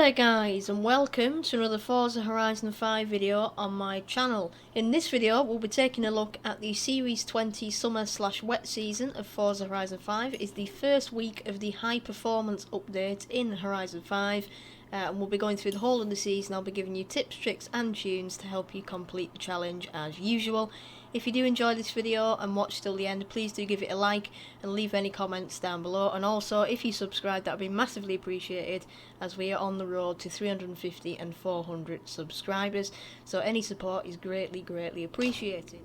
there guys, and welcome to another Forza Horizon 5 video on my channel. In this video we'll be taking a look at the Series 20 summer/wet season of Forza Horizon 5. It's the first week of the high performance update in Horizon 5, and we'll be going through the whole of the season. I'll be giving you tips, tricks and tunes to help you complete the challenge as usual. If you do enjoy this video and watch till the end, please do give it a like and leave any comments down below. And also, if you subscribe, that would be massively appreciated, as we are on the road to 350 and 400 subscribers. So any support is greatly appreciated.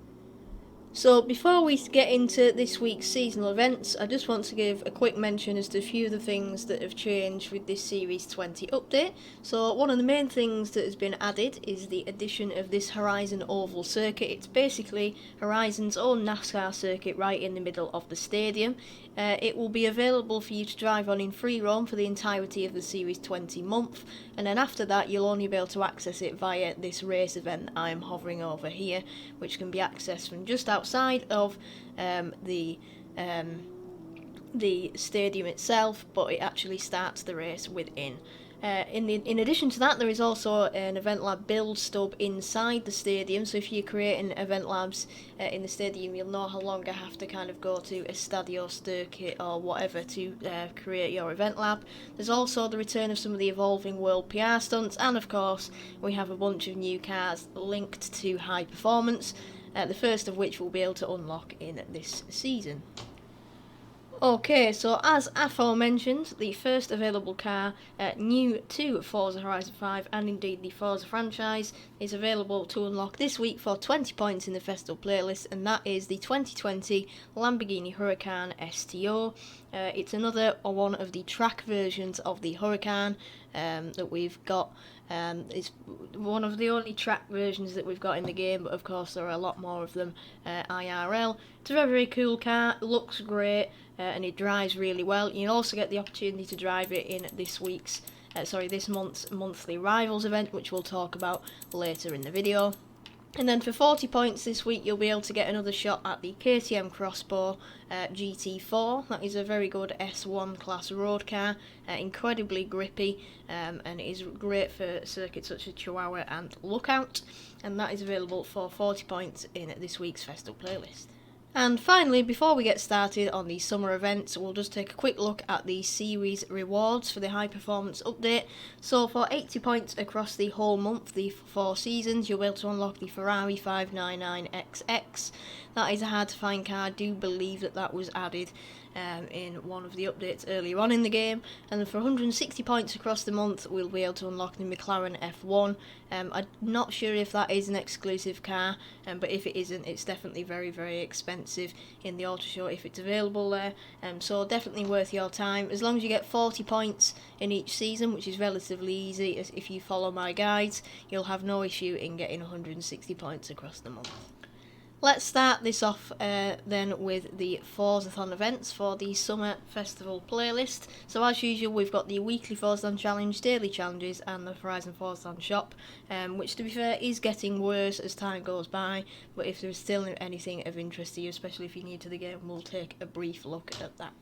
So before we get into this week's seasonal events, I just want to give a quick mention as to a few of the things that have changed with this Series 20 update. So one of the main things that has been added is the addition of this Horizon Oval circuit. It's basically Horizon's own NASCAR circuit right in the middle of the stadium. It will be available for you to drive on in free roam for the entirety of the Series 20 month, and then after that you'll only be able to access it via this race event I'm hovering over here, which can be accessed from just outside of the stadium itself, but it actually starts the race within. In addition to that, there is also an Event Lab build stub inside the stadium, so if you're creating Event Labs in the stadium, you'll no longer have to kind of go to a Stadio circuit or whatever to create your Event Lab. There's also the return of some of the Evolving World PR stunts, and of course we have a bunch of new cars linked to high performance, the first of which we'll be able to unlock in this season. Okay, so as aforementioned, the first available car new to Forza Horizon 5 and indeed the Forza franchise is available to unlock this week for 20 points in the Festival playlist, and that is the 2020 Lamborghini Huracan STO. It's another one of the track versions of the Huracan that we've got. It's one of the only track versions that we've got in the game, but of course there are a lot more of them IRL. It's a very cool car, looks great, and it drives really well. You'll also get the opportunity to drive it in this month's monthly Rivals event, which we'll talk about later in the video. And then for 40 points this week, you'll be able to get another shot at the KTM Crossbow GT4. That is a very good S1 class road car, incredibly grippy, and it is great for circuits such as Chihuahua and Lookout. And that is available for 40 points in this week's Festival playlist. And finally, before we get started on the summer events, we'll just take a quick look at the series rewards for the high performance update. So for 80 points across the whole month, the 4 seasons, you'll be able to unlock the Ferrari 599XX. That is a hard to find car. I do believe that was added in one of the updates earlier on in the game. And for 160 points across the month, we'll be able to unlock the McLaren F1. I'm not sure if that is an exclusive car, but if it isn't, it's definitely very expensive in the auto show if it's available there. So definitely worth your time, as long as you get 40 points in each season, which is relatively easy. As if you follow my guides, you'll have no issue in getting 160 points across the month. Let's start this off then with the Forzathon events for the Summer Festival playlist. So as usual, we've got the weekly Forzathon challenge, daily challenges and the Horizon Forzathon shop, which to be fair is getting worse as time goes by, but if there's still anything of interest to you, especially if you're new to the game, we'll take a brief look at that.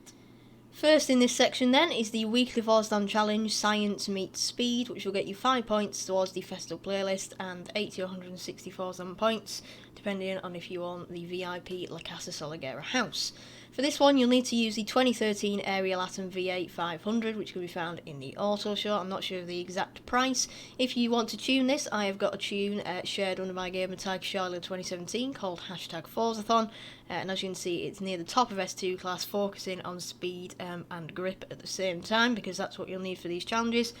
First in this section then is the weekly Forzathon challenge, Science Meets Speed, which will get you 5 points towards the Festival playlist and 80 or 160 Forzathon points, depending on if you own the VIP La Casa Soliguera house. For this one, you'll need to use the 2013 Ariel Atom V8 500, which can be found in the auto show. I'm not sure of the exact price. If you want to tune this, I have got a tune shared under my gamer tag Shylo 2017 called #Forzathon, and as you can see, it's near the top of S2 class, focusing on speed and grip at the same time, because that's what you'll need for these challenges.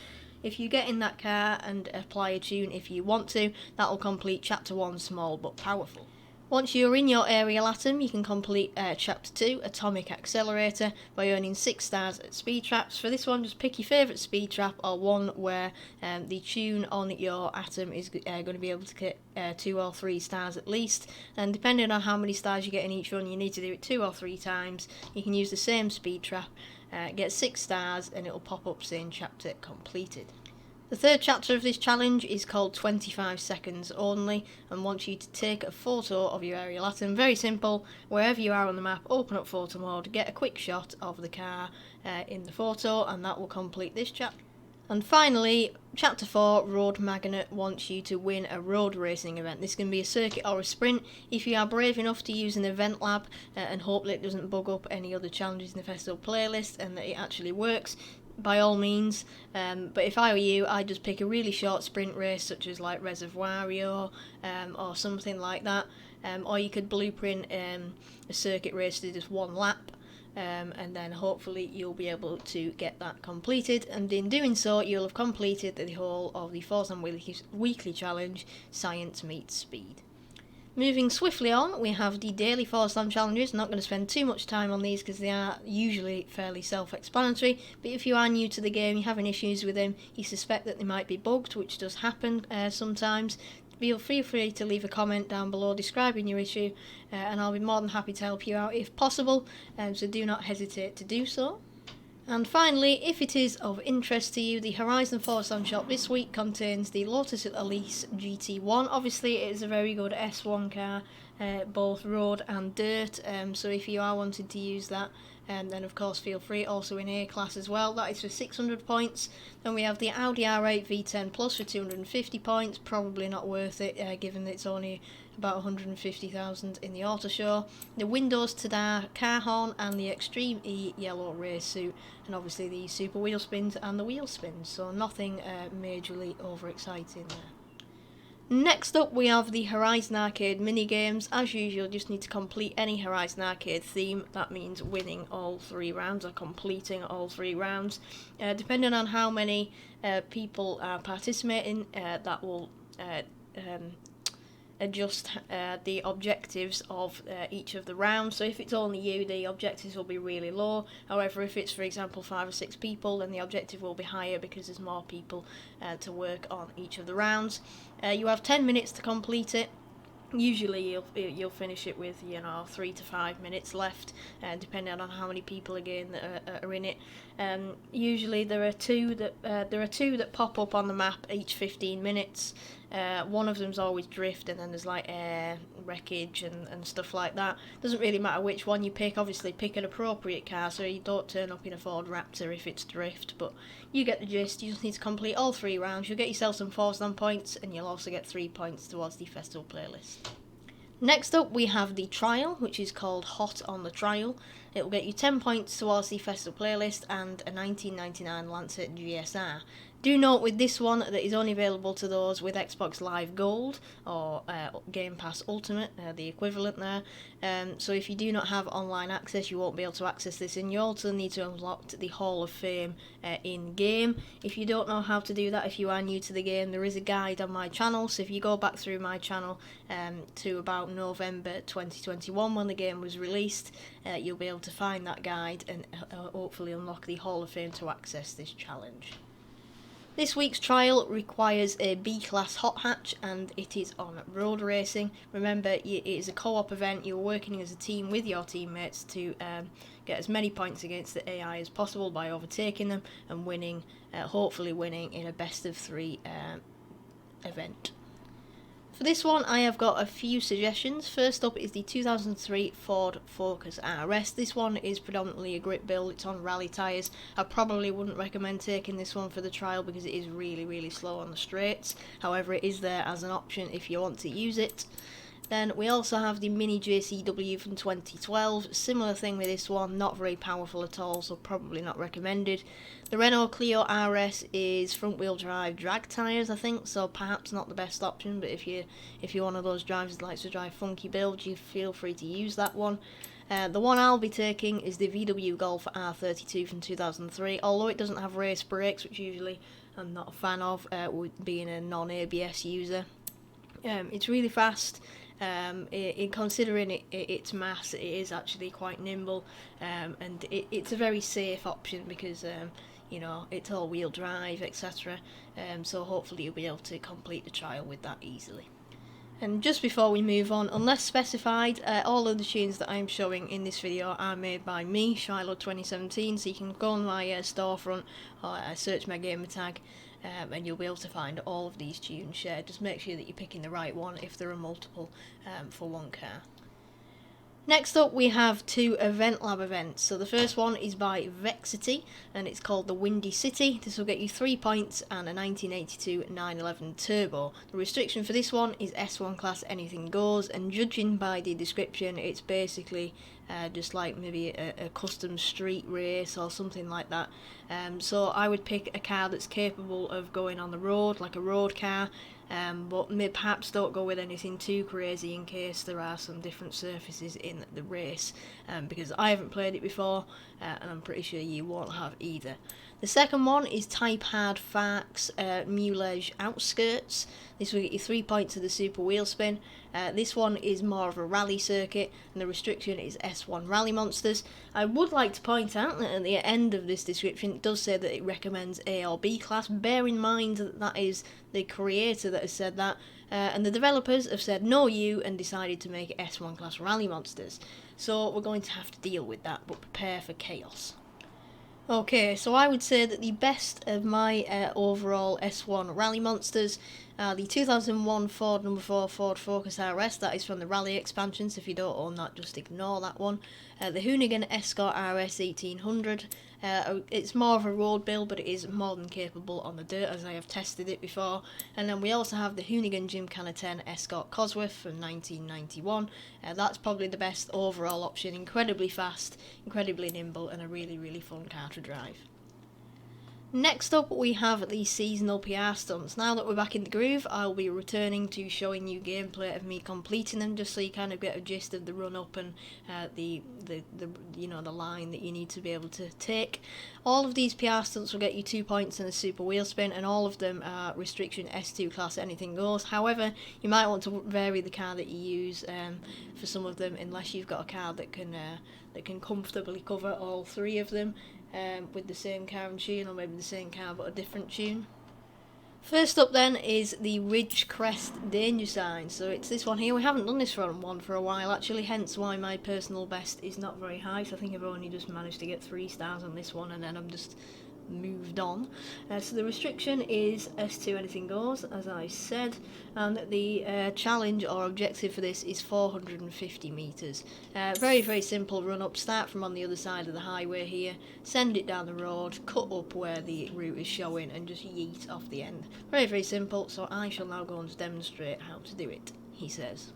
If you get in that car and apply a tune if you want to, that will complete Chapter 1 Small but Powerful. Once you're in your Ariel Atom, you can complete Chapter 2, Atomic Accelerator, by earning 6 stars at speed traps. For this one, just pick your favourite speed trap, or one where the tune on your Atom is going to be able to get 2 or 3 stars at least, and depending on how many stars you get in each run, you need to do it 2 or 3 times. You can use the same speed trap, get 6 stars, and it'll pop up saying Chapter completed. The third chapter of this challenge is called 25 Seconds Only and wants you to take a photo of your Ariel Atom. Very simple, wherever you are on the map, open up photo mode, get a quick shot of the car in the photo, and that will complete this chapter. And finally, Chapter 4, Road Magnet wants you to win a road racing event. This can be a circuit or a sprint. If you are brave enough to use an event lab and hope that it doesn't bug up any other challenges in the festival playlist and that it actually works, by all means. But if I were you, I'd just pick a really short sprint race such as like Reservoirio or something like that. Or you could blueprint a circuit race to just one lap. And then hopefully you'll be able to get that completed, and in doing so you'll have completed the whole of the Forzathon weekly challenge, Science Meets Speed. Moving swiftly on, we have the daily Forzathon challenges. I'm not going to spend too much time on these because they are usually fairly self-explanatory, but if you are new to the game, you're having issues with them, you suspect that they might be bugged, which does happen sometimes, feel free to leave a comment down below describing your issue, and I'll be more than happy to help you out if possible, so do not hesitate to do so. And finally, if it is of interest to you, the Horizon Forzathon shop this week contains the Lotus Elise GT1. Obviously it is a very good S1 car, both road and dirt, so if you are wanting to use that, then of course feel free. Also in A class as well, that is for 600 points. Then we have the Audi R8 V10 Plus for 250 points, probably not worth it given that it's only about 150,000 in the auto show. The Windows Tada car horn and the Extreme E yellow race suit, and obviously the super wheel spins and the wheel spins, so nothing majorly overexciting there. Next up we have the Horizon Arcade minigames. As usual, just need to complete any Horizon Arcade theme. That means winning all 3 rounds or completing all 3 rounds. Depending on how many people are participating, that will adjust the objectives of each of the rounds. So if it's only you, the objectives will be really low. However, if it's, for example, 5 or 6 people, then the objective will be higher because there's more people to work on each of the rounds. You have 10 minutes to complete it. Usually you'll finish it with 3 to 5 minutes left, depending on how many people again that are in it. Usually there are two that pop up on the map each 15 minutes. One of them's always drift, and then there's like air, wreckage and stuff like that. Doesn't really matter which one you pick. Obviously pick an appropriate car so you don't turn up in a Ford Raptor if it's drift, but you get the gist. You just need to complete all 3 rounds. You'll get yourself some Forzathon points, and you'll also get 3 points towards the festival playlist. Next up we have the trial, which is called Hot on the Trial. It will get you 10 points towards the festival playlist and a 1999 Lancer GSR. Do note with this one that it's only available to those with Xbox Live Gold or Game Pass Ultimate, the equivalent there. So if you do not have online access, you won't be able to access this, and you also need to unlock the Hall of Fame in-game. If you don't know how to do that, if you are new to the game, there is a guide on my channel, so if you go back through my channel to about November 2021 when the game was released, you'll be able to find that guide and hopefully unlock the Hall of Fame to access this challenge. This week's trial requires a B-class hot hatch, and it is on road racing. Remember, it is a co-op event. You're working as a team with your teammates to get as many points against the AI as possible by overtaking them and winning, hopefully winning in a best of 3 event. For this one, I have got a few suggestions. First up is the 2003 Ford Focus RS. This one is predominantly a grip build. It's on rally tyres. I probably wouldn't recommend taking this one for the trial because it is really slow on the straights. However, it is there as an option if you want to use it. Then we also have the Mini JCW from 2012. Similar thing with this one, not very powerful at all, so probably not recommended. The Renault Clio RS is front wheel drive drag tyres, I think, so perhaps not the best option, but if you're one of those drivers that likes to drive funky builds, you feel free to use that one. The one I'll be taking is the VW Golf R32 from 2003, although it doesn't have race brakes, which usually I'm not a fan of, being a non-ABS user. It's really fast. In considering its mass, it is actually quite nimble, and it's a very safe option because it's all-wheel drive, etc. So hopefully you'll be able to complete the trial with that easily. And just before we move on, unless specified, all of the tunes that I'm showing in this video are made by me, Shylo 2017, so you can go on my storefront or search my gamer tag, and you'll be able to find all of these tunes shared. Just make sure that you're picking the right one if there are multiple for one car. Next up we have two Event Lab events. So the first one is by Vexity and it's called the Windy City. This will get you 3 points and a 1982 911 Turbo. The restriction for this one is S1 class anything goes, and judging by the description it's basically just like maybe a custom street race or something like that. So I would pick a car that's capable of going on the road, like a road car. But perhaps don't go with anything too crazy in case there are some different surfaces in the race, because I haven't played it before and I'm pretty sure you won't have either. The second one is Type Hard Farks Mulege Outskirts. This will get you 3 points of the Super Wheel Spin. This one is more of a rally circuit and the restriction is S1 Rally Monsters. I would like to point out that at the end of this description it does say that it recommends A or B class. Bear in mind that that is the creator that has said that, and the developers have said no you and decided to make it S1 class Rally Monsters. So we're going to have to deal with that, but prepare for chaos. Okay, so I would say that the best of my overall S1 Rally Monsters are the 2001 Ford No. 4 Ford Focus RS, that is from the Rally expansion, so if you don't own that, just ignore that one. The Hoonigan Escort RS 1800, it's more of a road build, but it is more than capable on the dirt, as I have tested it before. And then we also have the Hoonigan Gymkhana 10 Escort Cosworth from 1991. That's probably the best overall option, incredibly fast, incredibly nimble, and a really, really fun car to drive. Next up we have the seasonal PR stunts. Now that we're back in the groove, I'll be returning to showing you gameplay of me completing them, just so you kind of get a gist of the run up and the line that you need to be able to take. All of these PR stunts will get you 2 points and a super wheel spin, and all of them are restriction S2 class anything goes. However, you might want to vary the car that you use for some of them, unless you've got a car that can comfortably cover all three of them. With the same car and tune, or maybe the same car but a different tune. First up then is the Ridge Crest Danger Sign. So it's this one here. We haven't done this one for a while actually, hence why my personal best is not very high. So I think I've only just managed to get 3 stars on this one and then I'm just moved on. So the restriction is S2 anything goes, as I said, and the challenge or objective for this is 450 metres. Very, very simple run up. Start from on the other side of the highway here, send it down the road, cut up where the route is showing and just yeet off the end. Very, very simple, so I shall now go and demonstrate how to do it, he says.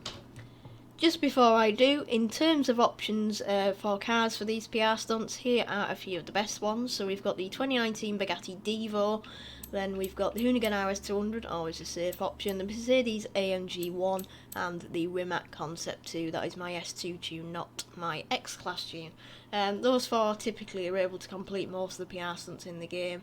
Just before I do, in terms of options for cars for these PR stunts, here are a few of the best ones. So we've got the 2019 Bugatti Divo, then we've got the Hoonigan RS200, always a safe option, the Mercedes AMG 1, and the Rimac Concept 2, that is my S2 tune, not my X-Class tune. Those four typically are able to complete most of the PR stunts in the game,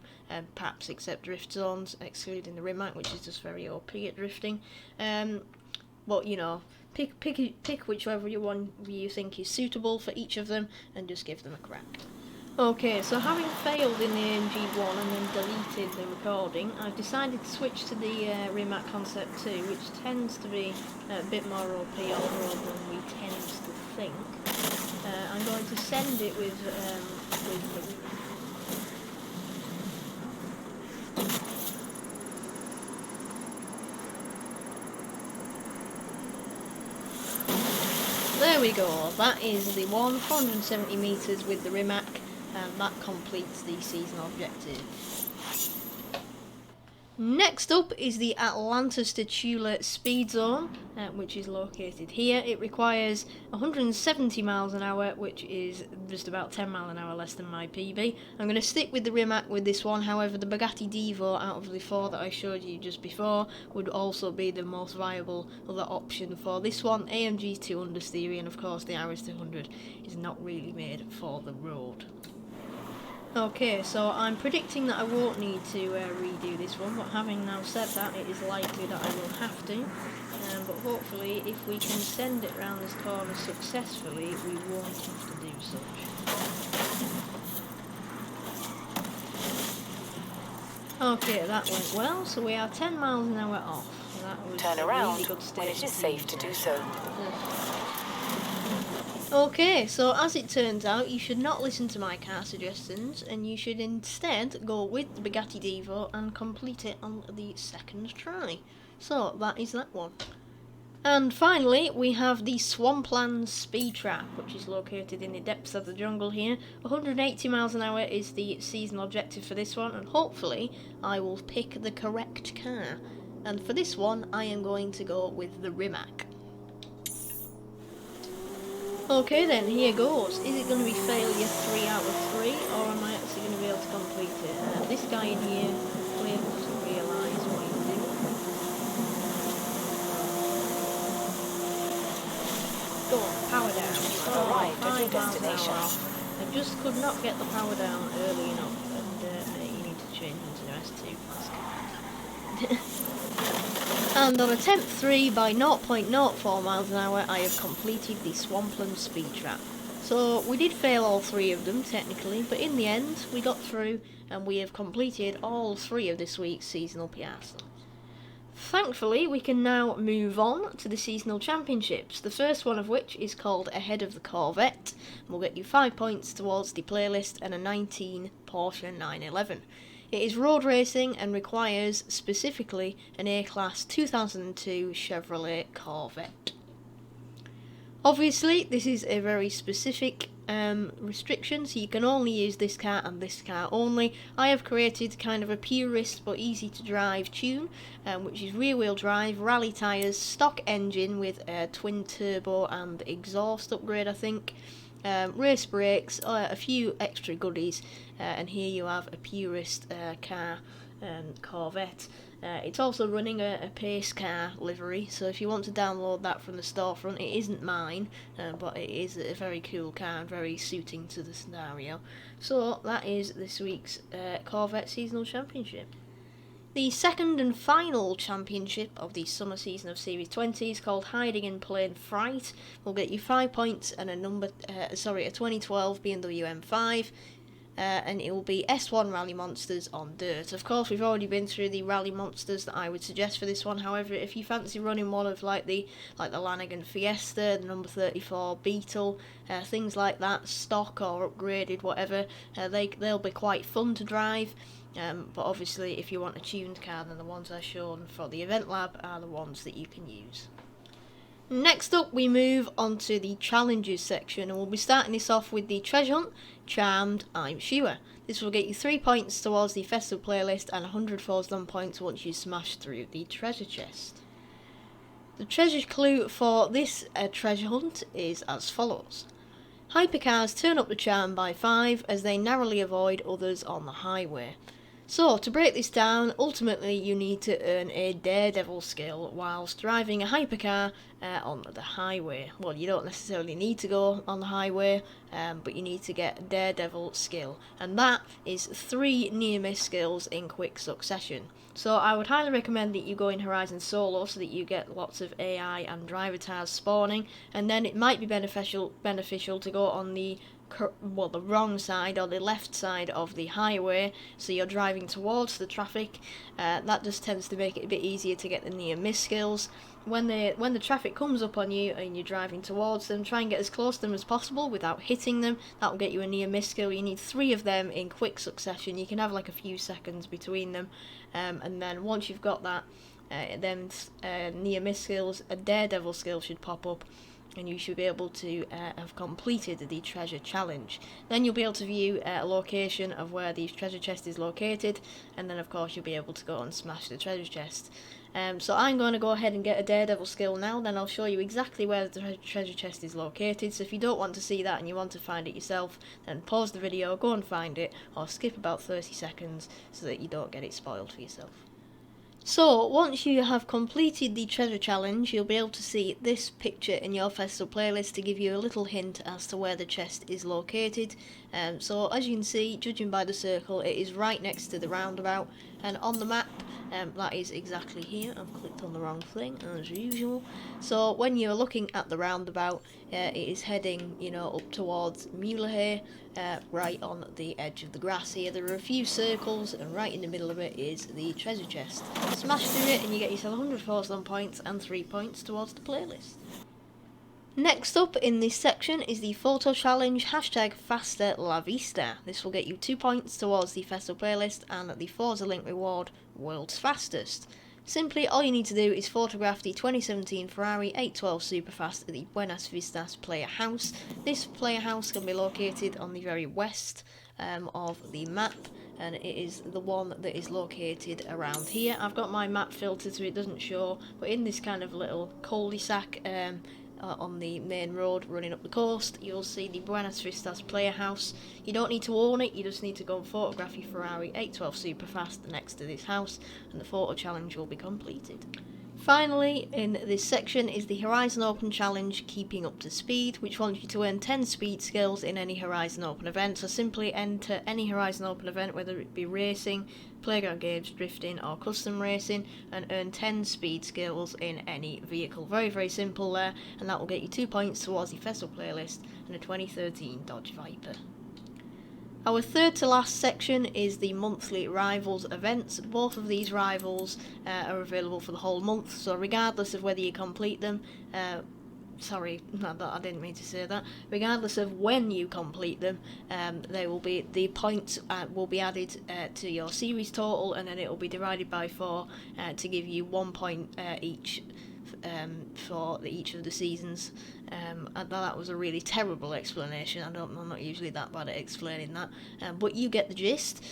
perhaps except drift zones, excluding the Rimac, which is just very OP at drifting. But you know, pick whichever one you think is suitable for each of them and just give them a crack. Okay, so having failed in the AMG1 and then deleted the recording, I've decided to switch to the Rimac Concept 2, which tends to be a bit more OP overall than we tend to think. I'm going to send it with there we go, that is the one, 470 metres with the Rimac, and that completes the seasonal objective. Next up is the Atlantis to Tula Speed Zone, which is located here. It requires 170 miles an hour, which is just about 10 miles an hour less than my PB. I'm going to stick with the Rimac with this one, however the Bugatti Divo out of the four that I showed you just before would also be the most viable other option for this one. AMG's 2 understeering, and of course the RS200 is not really made for the road. Okay, so I'm predicting that I won't need to redo this one, but having now said that, it is likely that I will have to. But hopefully, if we can send it round this corner successfully, we won't have to do such. Okay, that went well, so we are 10 miles an hour off. That was Turn a around really good stage when it is safe to do so. Okay, so as it turns out, you should not listen to my car suggestions, and you should instead go with the Bugatti Divo and complete it on the second try. So, that is that one. And finally, we have the Swampland Speed Trap, which is located in the depths of the jungle here. 180 miles an hour is the seasonal objective for this one, and hopefully I will pick the correct car. And for this one, I am going to go with the Rimac. Okay then, here goes. Is it going to be failure 3 out of 3, or am I actually going to be able to complete it? This guy in here clearly doesn't realise what he's doing. Go on, power down. Arrived at your destination. I just could not get the power down early enough, and you need to change into the S2. And on attempt 3 by 0.04 miles an hour, I have completed the Swampland Speed Trap. So we did fail all 3 of them technically, but in the end we got through and we have completed all 3 of this week's seasonal Piazza. Thankfully, we can now move on to the seasonal championships, the first one of which is called Ahead of the Corvette. Will get you 5 points towards the playlist and a 19 Porsche 911. It is road racing and requires specifically an A-Class 2002 Chevrolet Corvette. Obviously, this is a very specific restriction, so you can only use this car and this car only. I have created kind of a purist but easy to drive tune, which is rear wheel drive, rally tyres, stock engine with a twin turbo and exhaust upgrade I think, race brakes, a few extra goodies, and here you have a purist car Corvette. It's also running a pace car livery, so if you want to download that from the storefront, it isn't mine, but it is a very cool car and very suiting to the scenario. So that is this week's Corvette Seasonal Championship. The second and final championship of the summer season of Series 20 is called Hiding in Plain Fright. Will get you 5 points and a 2012 BMW M5. And it will be S1 Rally Monsters on dirt. Of course, we've already been through the Rally Monsters that I would suggest for this one. However, if you fancy running one of like the Lanigan Fiesta, the number 34 Beetle, things like that, stock or upgraded, whatever, they'll be quite fun to drive. But obviously, if you want a tuned car, then the ones I've shown for the Event Lab are the ones that you can use. Next up, we move on to the challenges section, and we'll be starting this off with the treasure hunt, Charmed, I'm Sure. This will get you 3 points towards the festival playlist and 100 Forzathon points once you smash through the treasure chest. The treasure clue for this treasure hunt is as follows. Hypercars turn up the charm by 5 as they narrowly avoid others on the highway. So, to break this down, ultimately you need to earn a daredevil skill whilst driving a hypercar on the highway. Well, you don't necessarily need to go on the highway, but you need to get a daredevil skill. And that is 3 near-miss skills in quick succession. So I would highly recommend that you go in Horizon Solo so that you get lots of AI and driver tars spawning, and then it might be beneficial to go on the wrong side or the left side of the highway, so you're driving towards the traffic. That just tends to make it a bit easier to get the near miss skills. When the traffic comes up on you and you're driving towards them, try and get as close to them as possible without hitting them. That will get you a near miss skill. You need 3 of them in quick succession. You can have like a few seconds between them, and then once you've got that, then near miss skills, a daredevil skill should pop up, and you should be able to have completed the treasure challenge. Then you'll be able to view a location of where the treasure chest is located, and then of course you'll be able to go and smash the treasure chest. So I'm going to go ahead and get a daredevil skill now, then I'll show you exactly where the treasure chest is located. So if you don't want to see that and you want to find it yourself, then pause the video, go and find it, or skip about 30 seconds so that you don't get it spoiled for yourself. So, once you have completed the treasure challenge, you'll be able to see this picture in your festival playlist to give you a little hint as to where the chest is located. So, as you can see, judging by the circle, it is right next to the roundabout, and on the map, that is exactly here. I've clicked on the wrong thing, as usual. So, when you're looking at the roundabout, it is heading, up towards Muirley, right on the edge of the grass here. There are a few circles, and right in the middle of it is the treasure chest. Smash through it and you get yourself 100 Forzathon points and 3 points towards the playlist. Next up in this section is the photo challenge, #Faster La Vista. This will get you 2 points towards the festival playlist and the Forza Link reward, World's Fastest. Simply, all you need to do is photograph the 2017 Ferrari 812 Superfast at the Buenas Vistas player house. This player house can be located on the very west of the map, and it is the one that is located around here. I've got my map filtered so it doesn't show, but in this kind of little cul-de-sac on the main road running up the coast, you'll see the Buenas Vistas player house. You don't need to own it, you just need to go and photograph your Ferrari 812 Superfast next to this house, and the photo challenge will be completed. Finally, in this section is the Horizon Open Challenge Keeping Up to Speed, which wants you to earn 10 speed skills in any Horizon Open event. So simply enter any Horizon Open event, whether it be racing, playground games, drifting or custom racing, and earn 10 speed skills in any vehicle. Very, very simple there, and that will get you 2 points towards the festival playlist and a 2013 Dodge Viper. Our third to last section is the monthly Rivals events. Both of these Rivals are available for the whole month, so regardless of whether you complete them, sorry, I didn't mean to say that. Regardless of when you complete them, the points will be added to your series total, and then it will be divided by 4 to give you 1 point each for each of the seasons. That was a really terrible explanation. I'm not usually that bad at explaining that, but you get the gist.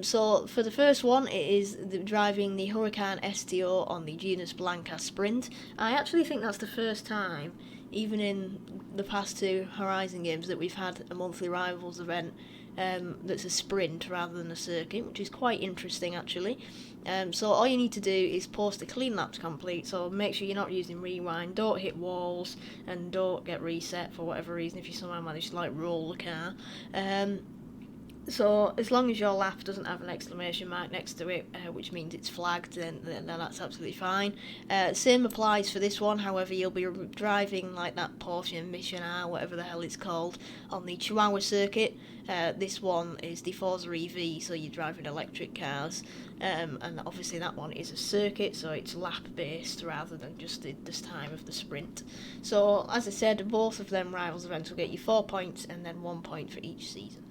So for the first one, it is driving the Huracan STO on the Genus Blanca Sprint. I actually think that's the first time, even in the past 2 Horizon games, that we've had a monthly Rivals event that's a sprint rather than a circuit, which is quite interesting actually. So all you need to do is post a clean lap to complete, so make sure you're not using rewind, don't hit walls, and don't get reset for whatever reason if you somehow manage to like roll the car. So as long as your lap doesn't have an exclamation mark next to it, which means it's flagged, then that's absolutely fine. Same applies for this one, however you'll be driving like that Porsche Mission R, whatever the hell it's called, on the Chihuahua circuit. This one is the Forza EV, so you're driving electric cars, and obviously that one is a circuit, so it's lap based rather than just this time of the sprint. So as I said, both of them Rivals events will get you 4 points and then 1 point for each season.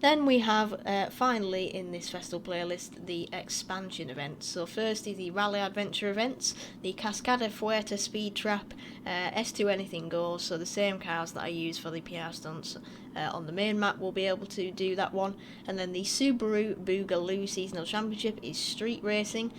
Then we have, finally in this festival playlist, the expansion events. So first is the Rally Adventure events, the Cascada Fuerte Speed Trap, S2 Anything Goes, so the same cars that I use for the PR stunts on the main map will be able to do that one. And then the Subaru Boogaloo Seasonal Championship is street racing,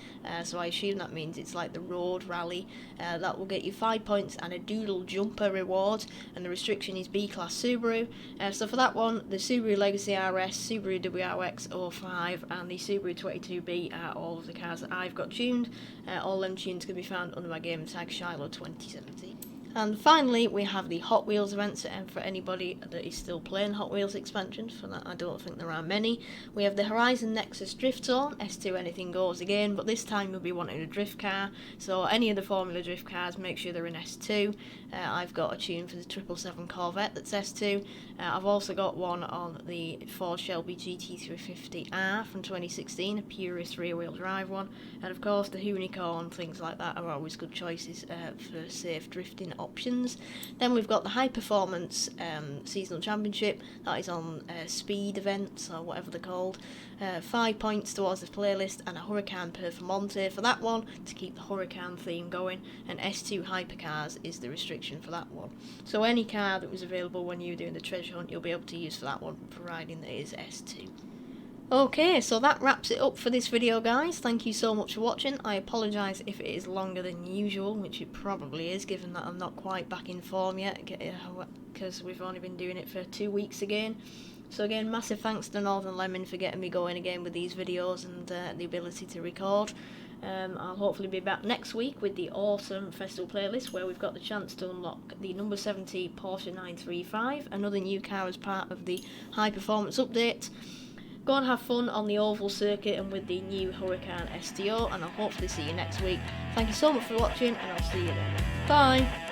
so I assume that means it's like the road rally. That will get you 5 points and a Doodle Jumper reward, and the restriction is B-Class Subaru. So for that one, the Subaru Legacy RS, Subaru WRX 05 and the Subaru 22B are all of the cars that I've got tuned. All them tunes can be found under my game tag Shylo 2017. And finally, we have the Hot Wheels events, and for anybody that is still playing Hot Wheels expansions, for that I don't think there are many. We have the Horizon Nexus Drift Zone, S2 Anything Goes again, but this time you'll be wanting a drift car, so any of the Formula Drift cars, make sure they're in S2. I've got a tune for the 777 Corvette that's S2. I've also got one on the Ford Shelby GT350R from 2016, a purist rear-wheel drive one, and of course the Unicorn, things like that are always good choices for safe drifting options. Then we've got the High Performance Seasonal Championship, that is on speed events or whatever they're called. 5 points towards the playlist and a Huracan Performante for that one to keep the Huracan theme going, and S2 Hypercars is the restriction for that one. So any car that was available when you were doing the treasure hunt you'll be able to use for that one, providing that it is S2. Okay, so that wraps it up for this video, guys. Thank you so much for watching. I apologise if it is longer than usual, which it probably is, given that I'm not quite back in form yet, because we've only been doing it for 2 weeks again. So again, massive thanks to Northern Lemon for getting me going again with these videos and the ability to record. I'll hopefully be back next week with the awesome festival playlist, where we've got the chance to unlock the number 70 Porsche 935, another new car as part of the high performance update. Go and have fun on the oval circuit and with the new Huracan STO, and I'll hopefully see you next week. Thank you so much for watching, and I'll see you then. Bye!